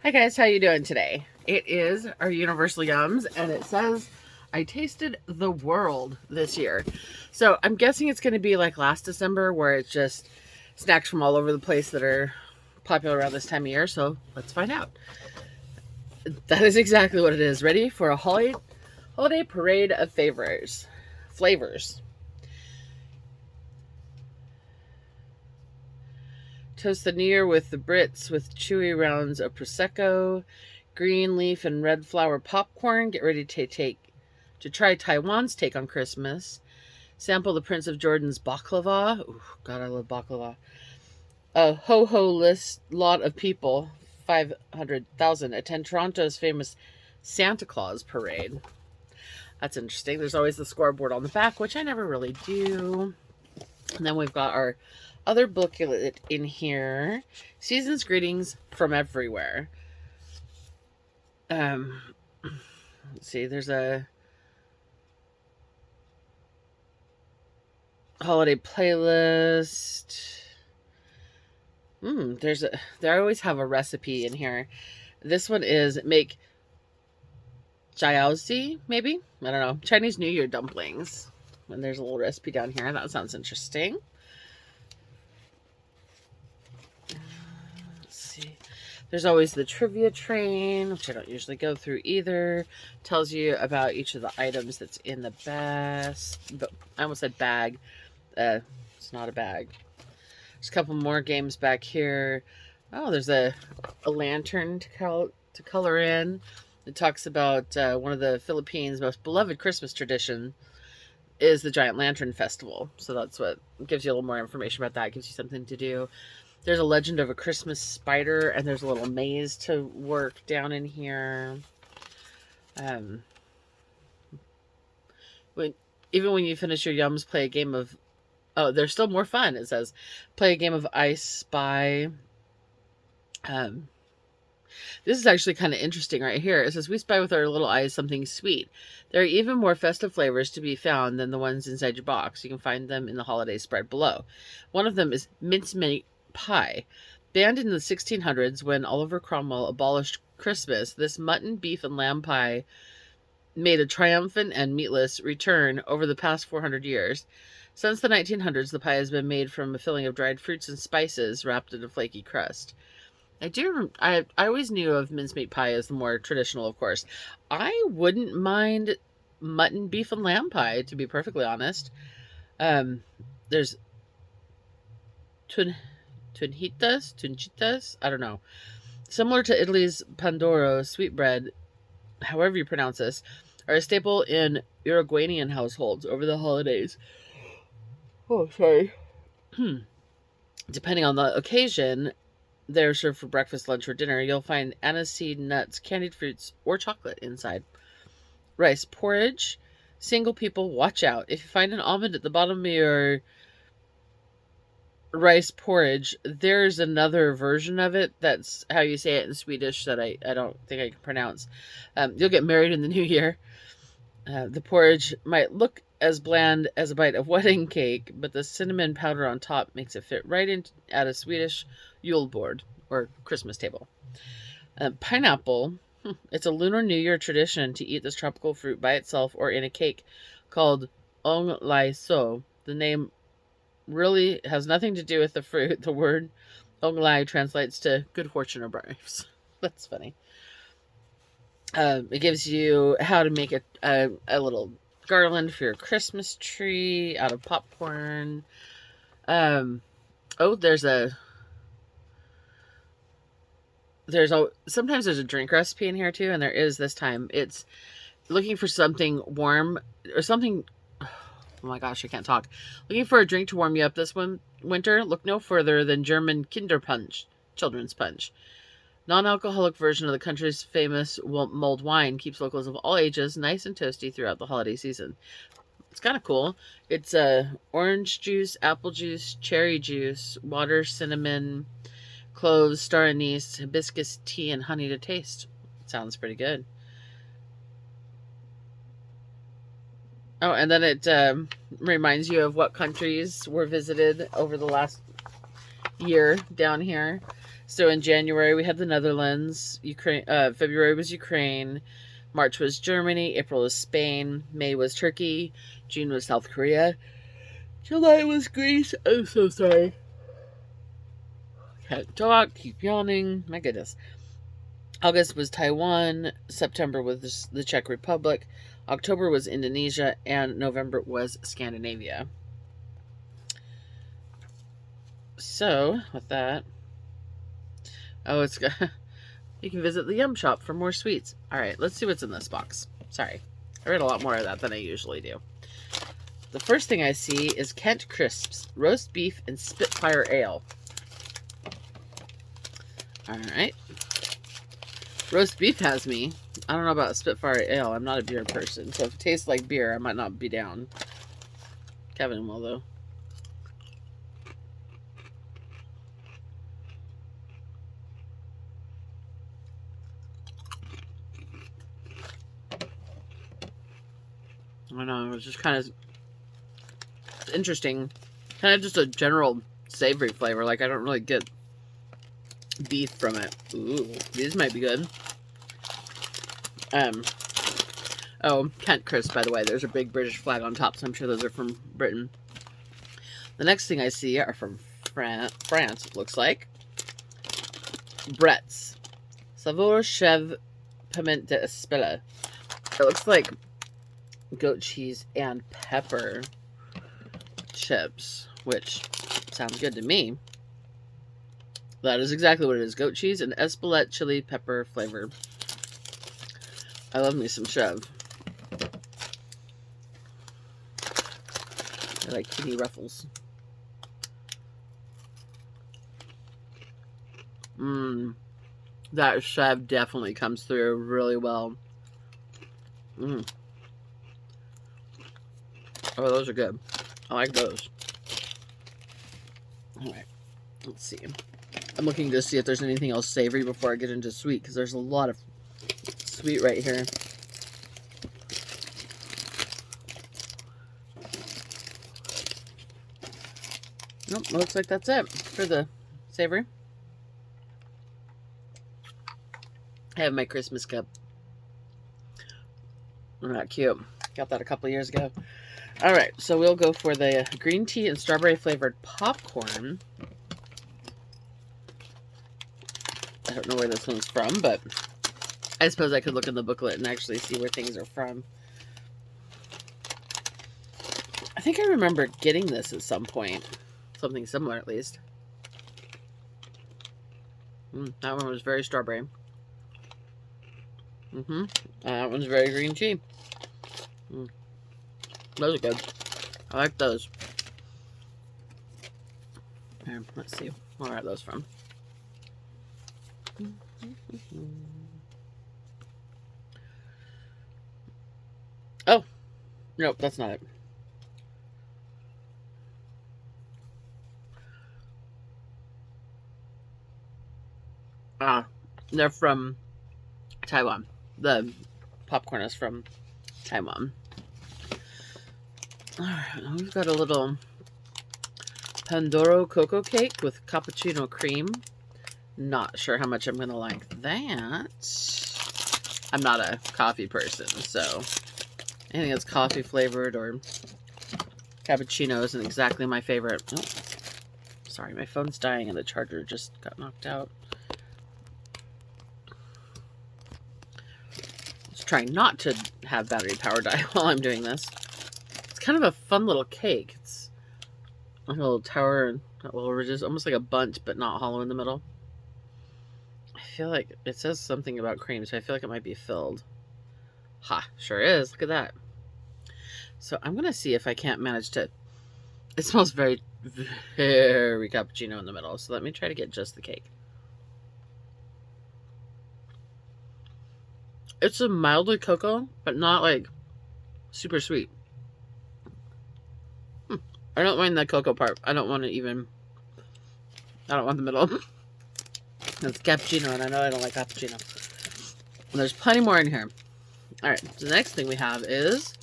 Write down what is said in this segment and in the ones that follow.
Hi guys, how you doing today? It is our Universal Yums, and it says I tasted the world this year. So I'm guessing it's going to be like last December, where it's just snacks from all over the place that are popular around this time of year. So let's find out. That is exactly what it is. Ready for a holiday parade of flavors. Toast the new year with the Brits with chewy rounds of Prosecco, green leaf and red flower popcorn. Get ready to try Taiwan's take on Christmas. Sample the Prince of Jordan's baklava. Ooh, God, I love baklava. A ho-ho list lot of people, 500,000, attend Toronto's famous Santa Claus parade. That's interesting. There's always the scoreboard on the back, which I never really do. And then we've got our other booklet in here. Season's greetings from everywhere. Let's see, there's a holiday playlist. They always have a recipe in here. This one is make jiaozi, maybe? I don't know. Chinese New Year dumplings. And there's a little recipe down here. That sounds interesting. Let's see. There's always the trivia train, which I don't usually go through either. Tells you about each of the items that's in the I almost said bag. It's not a bag. There's a couple more games back here. Oh, there's a lantern to color in. It talks about one of the Philippines' most beloved Christmas tradition is the Giant Lantern Festival. So that's what gives you a little more information about that. It gives you something to do. There's a legend of a Christmas spider, and there's a little maze to work down in here. Even when you finish your yums, play a game of... Oh, there's still more fun. It says, play a game of I Spy. This is actually kind of interesting right here. It says, we spy with our little eyes something sweet. There are even more festive flavors to be found than the ones inside your box. You can find them in the holiday spread below. One of them is mincemeat pie. Banned in the 1600s when Oliver Cromwell abolished Christmas, this mutton, beef, and lamb pie made a triumphant and meatless return over the past 400 years. Since the 1900s, the pie has been made from a filling of dried fruits and spices wrapped in a flaky crust. I always knew of mincemeat pie as the more traditional, of course. I wouldn't mind mutton, beef, and lamb pie, to be perfectly honest. There's tunchitas, I don't know. Similar to Italy's Pandora, sweetbread, however you pronounce this, are a staple in Uruguayan households over the holidays. Oh, sorry. Depending on the occasion, they're served for breakfast, lunch, or dinner. You'll find aniseed nuts, candied fruits, or chocolate inside. Rice porridge. Single people, watch out. If you find an almond at the bottom of your rice porridge, there's another version of it. That's how you say it in Swedish that I don't think I can pronounce. You'll get married in the new year. The porridge might look as bland as a bite of wedding cake, but the cinnamon powder on top makes it fit right in at a Swedish Yule board or Christmas table. Pineapple. It's a Lunar New Year tradition to eat this tropical fruit by itself or in a cake called ong lai so. The name really has nothing to do with the fruit. The word ong lai translates to good fortune or bribes. That's funny. It gives you how to make a little garland for your Christmas tree out of popcorn. Sometimes there's a drink recipe in here too, and there is this time. It's looking for something warm or something. Oh my gosh, I can't talk. Looking for a drink to warm you up this winter? Look no further than German Kinderpunch, children's punch. Non-alcoholic version of the country's famous mulled wine keeps locals of all ages nice and toasty throughout the holiday season. It's kind of cool. It's orange juice, apple juice, cherry juice, water, cinnamon, cloves, star anise, hibiscus tea, and honey to taste. Sounds pretty good. Oh, and then it reminds you of what countries were visited over the last year down here. So in January we had the Netherlands, Ukraine. February was Ukraine, March was Germany, April was Spain, May was Turkey, June was South Korea, July was Greece. I'm so sorry. Can't talk. Keep yawning. My goodness. August was Taiwan, September was the Czech Republic, October was Indonesia, and November was Scandinavia. So, with that, oh, it's you can visit the Yum Shop for more sweets. All right, let's see what's in this box. Sorry, I read a lot more of that than I usually do. The first thing I see is Kent Crisps, roast beef and Spitfire ale. All right. Roast beef has me. I don't know about Spitfire ale. I'm not a beer person, so if it tastes like beer, I might not be down. Kevin will, though. I don't know. It's just kind of interesting. Kind of just a general savory flavor. Like, I don't really get beef from it. Ooh, these might be good. Oh, Kent Crisp, by the way. There's a big British flag on top, so I'm sure those are from Britain. The next thing I see are from France, it looks like. Brett's. Savour Chèvre Piment d'Espelette. It looks like goat cheese and pepper chips, which sounds good to me. That is exactly what it is. Goat cheese and Espelette chili pepper flavor. I love me some Chev. I like kitty ruffles. That Chev definitely comes through really well. Oh, those are good. I like those. Alright, let's see. I'm looking to see if there's anything else savory before I get into sweet, because there's a lot of sweet right here. Nope, looks like that's it for the savory. I have my Christmas cup. Isn't that cute? Got that a couple years ago. Alright, so we'll go for the green tea and strawberry flavored popcorn. I don't know where this one's from, but I suppose I could look in the booklet and actually see where things are from. I think I remember getting this at some point. Something similar, at least. That one was very strawberry. That one's very green tea. Those are good. I like those. Here, let's see. Where are those from? Oh, nope, that's not it. They're from Taiwan. The popcorn is from Taiwan. Alright, we've got a little Pandora cocoa cake with cappuccino cream. Not sure how much I'm going to like that. I'm not a coffee person, so anything that's coffee flavored or cappuccino isn't exactly my favorite. Oh, sorry, my phone's dying and the charger just got knocked out. Let's try not to have battery power die while I'm doing this. It's kind of a fun little cake. It's like a little tower, well, just almost like a bundt, but not hollow in the middle. I feel like it says something about cream, so I feel like it might be filled. Ha, sure is. Look at that. So I'm going to see if I can't manage to... It smells very, very cappuccino in the middle, so let me try to get just the cake. It's a mildly cocoa, but not like super sweet. I don't mind the cocoa part. I don't want the middle. It's cappuccino, and I know I don't like cappuccino. And there's plenty more in here. Alright, the next thing we have is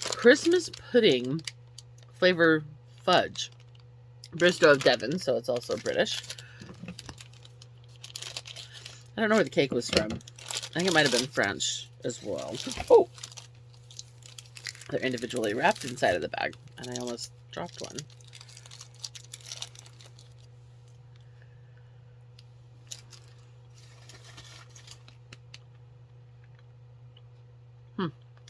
Christmas pudding flavor fudge. Bristow of Devon, so it's also British. I don't know where the cake was from. I think it might have been French as well. Oh! They're individually wrapped inside of the bag, and I almost dropped one.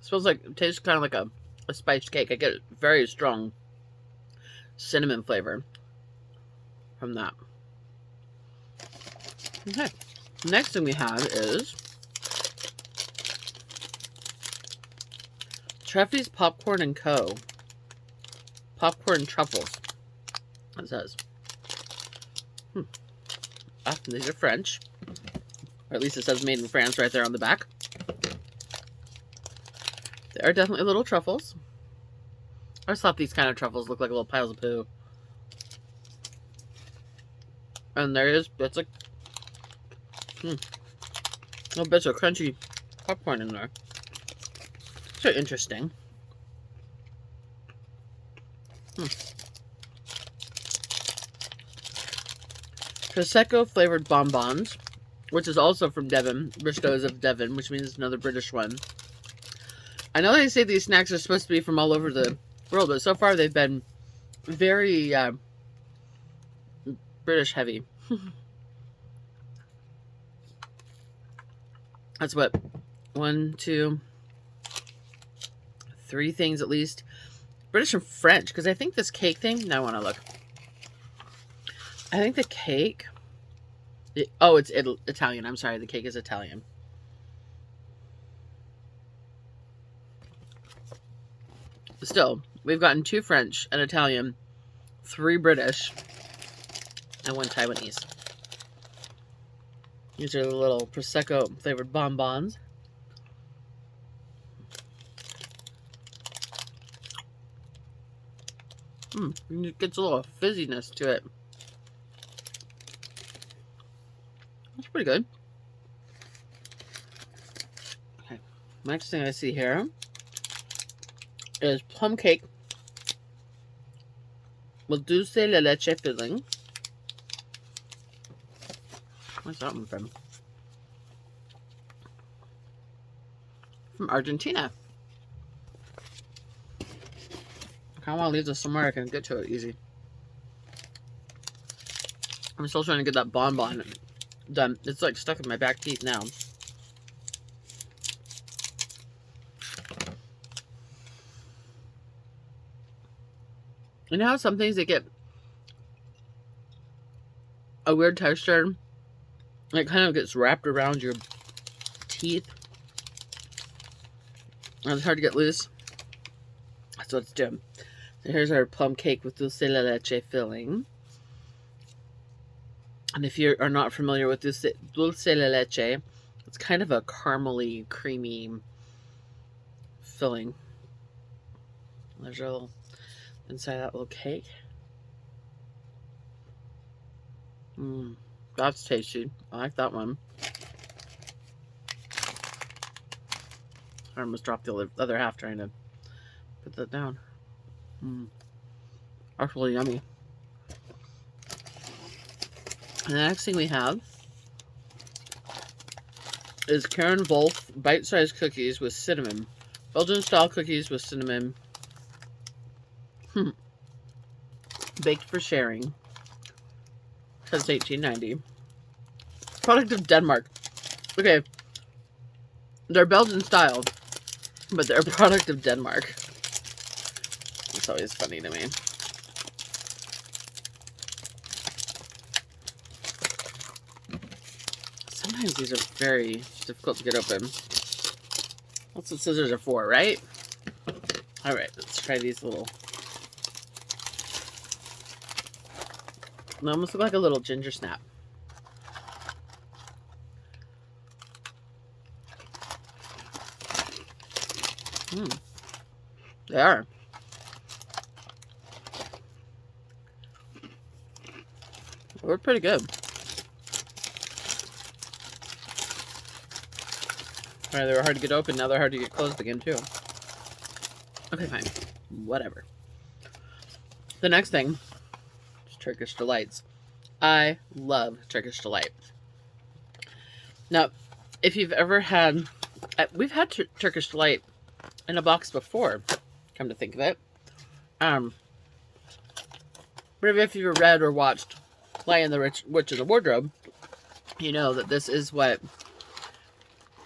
Smells like, it tastes kind of like a spiced cake. I get a very strong cinnamon flavor from that. Okay. Next thing we have is Treffy's Popcorn and Co. Popcorn truffles. It says. These are French. Or at least it says made in France right there on the back. They are definitely little truffles. I just thought these kind of truffles look like little piles of poo. And that's a little bits of crunchy popcorn in there. So interesting. Prosecco flavored bonbons, which is also from Devon. Briscoes of Devon, which means it's another British one. I know they say these snacks are supposed to be from all over the world, but so far they've been very British heavy. That's what, 1, 2, 3 things at least. British and French, because I think this cake thing, now I want to look. I think the cake, it's Italian. I'm sorry, the cake is Italian. Still, we've gotten 2 French, an Italian, 3 British, and 1 Taiwanese. These are the little Prosecco flavored bonbons. It gets a little fizziness to it. That's pretty good. Okay, next thing I see here is plum cake with dulce de leche filling. Where's that one from? From Argentina. I kind of want to leave this somewhere I can get to it easy. I'm still trying to get that bonbon done. It's like stuck in my back teeth now. You know how some things they get a weird texture? It kind of gets wrapped around your teeth. And it's hard to get loose. That's what it's doing. So here's our plum cake with dulce de leche filling. And if you are not familiar with dulce de leche, it's kind of a caramely, creamy filling. There's a little inside that little cake. That's tasty. I like that one. I almost dropped the other half trying to put that down. That's really yummy. And the next thing we have is Karen Wolf bite-sized cookies with cinnamon. Belgian-style cookies with cinnamon. Baked for sharing. Since 1890. Product of Denmark. Okay. They're Belgian style, but they're a product of Denmark. It's always funny to me. Sometimes these are very difficult to get open. That's what scissors are for, right? Alright, let's try these little... They almost look like a little ginger snap. They are. We're pretty good. Alright, they were hard to get open, now they're hard to get closed again too. Okay, fine. Whatever. The next thing is Turkish Delights. I love Turkish Delight. Now, if you've ever had, we've had Turkish Delight in a box before, come to think of it. But if you've read or watched Lion the Witch in the Wardrobe, you know that this is what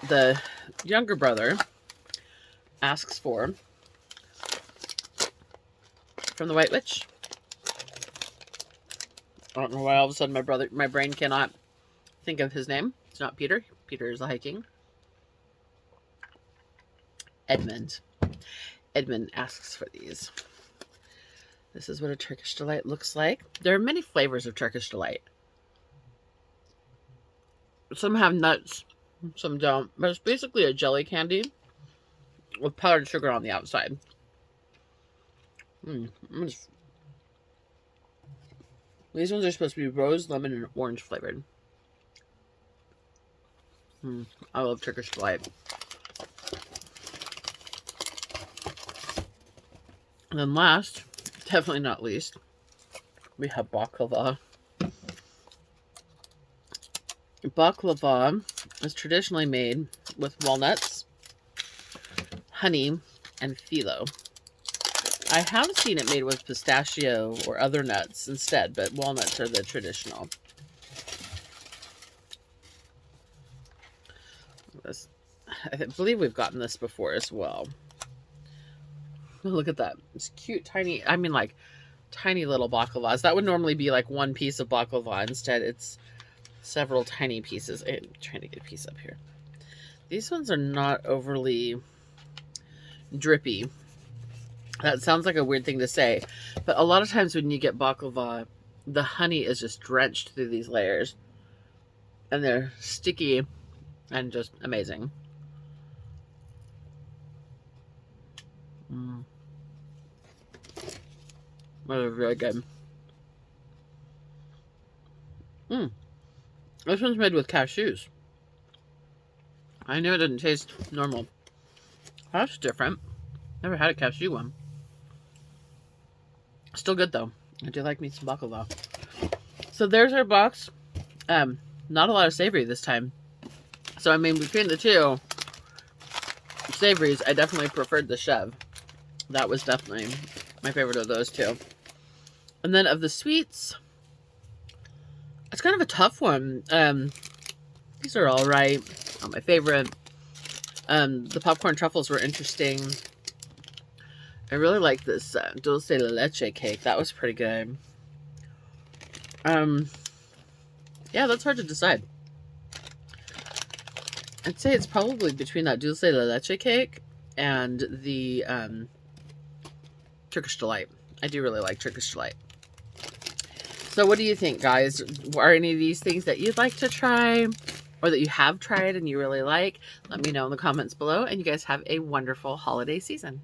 the younger brother asks for from the White Witch. I don't know why all of a sudden my brain cannot think of his name. It's not Peter. Peter is the hiking. Edmund. Edmund asks for these. This is what a Turkish Delight looks like. There are many flavors of Turkish Delight. Some have nuts, some don't. But it's basically a jelly candy with powdered sugar on the outside. These ones are supposed to be rose, lemon, and orange flavored. I love Turkish Delight. And then last, definitely not least, we have baklava. Baklava is traditionally made with walnuts, honey, and phyllo. I have seen it made with pistachio or other nuts instead, but walnuts are the traditional. I believe we've gotten this before as well. Look at that. It's cute, tiny, I mean like tiny little baklavas. That would normally be like one piece of baklava. Instead, it's several tiny pieces. I'm trying to get a piece up here. These ones are not overly drippy. That sounds like a weird thing to say, but a lot of times when you get baklava, the honey is just drenched through these layers, and they're sticky and just amazing. They're really good. This one's made with cashews. I knew it didn't taste normal. That's different. Never had a cashew one. Still good though. I do like me some baklava. So there's our box. Not a lot of savory this time. So I mean, between the two savories, I definitely preferred the Chev. That was definitely my favorite of those two. And then of the sweets, it's kind of a tough one. These are all right. Not my favorite. The popcorn truffles were interesting. I really like this dulce de leche cake. That was pretty good. Yeah, that's hard to decide. I'd say it's probably between that dulce de leche cake and the Turkish Delight. I do really like Turkish Delight. So what do you think, guys? Are any of these things that you'd like to try or that you have tried and you really like? Let me know in the comments below, and you guys have a wonderful holiday season.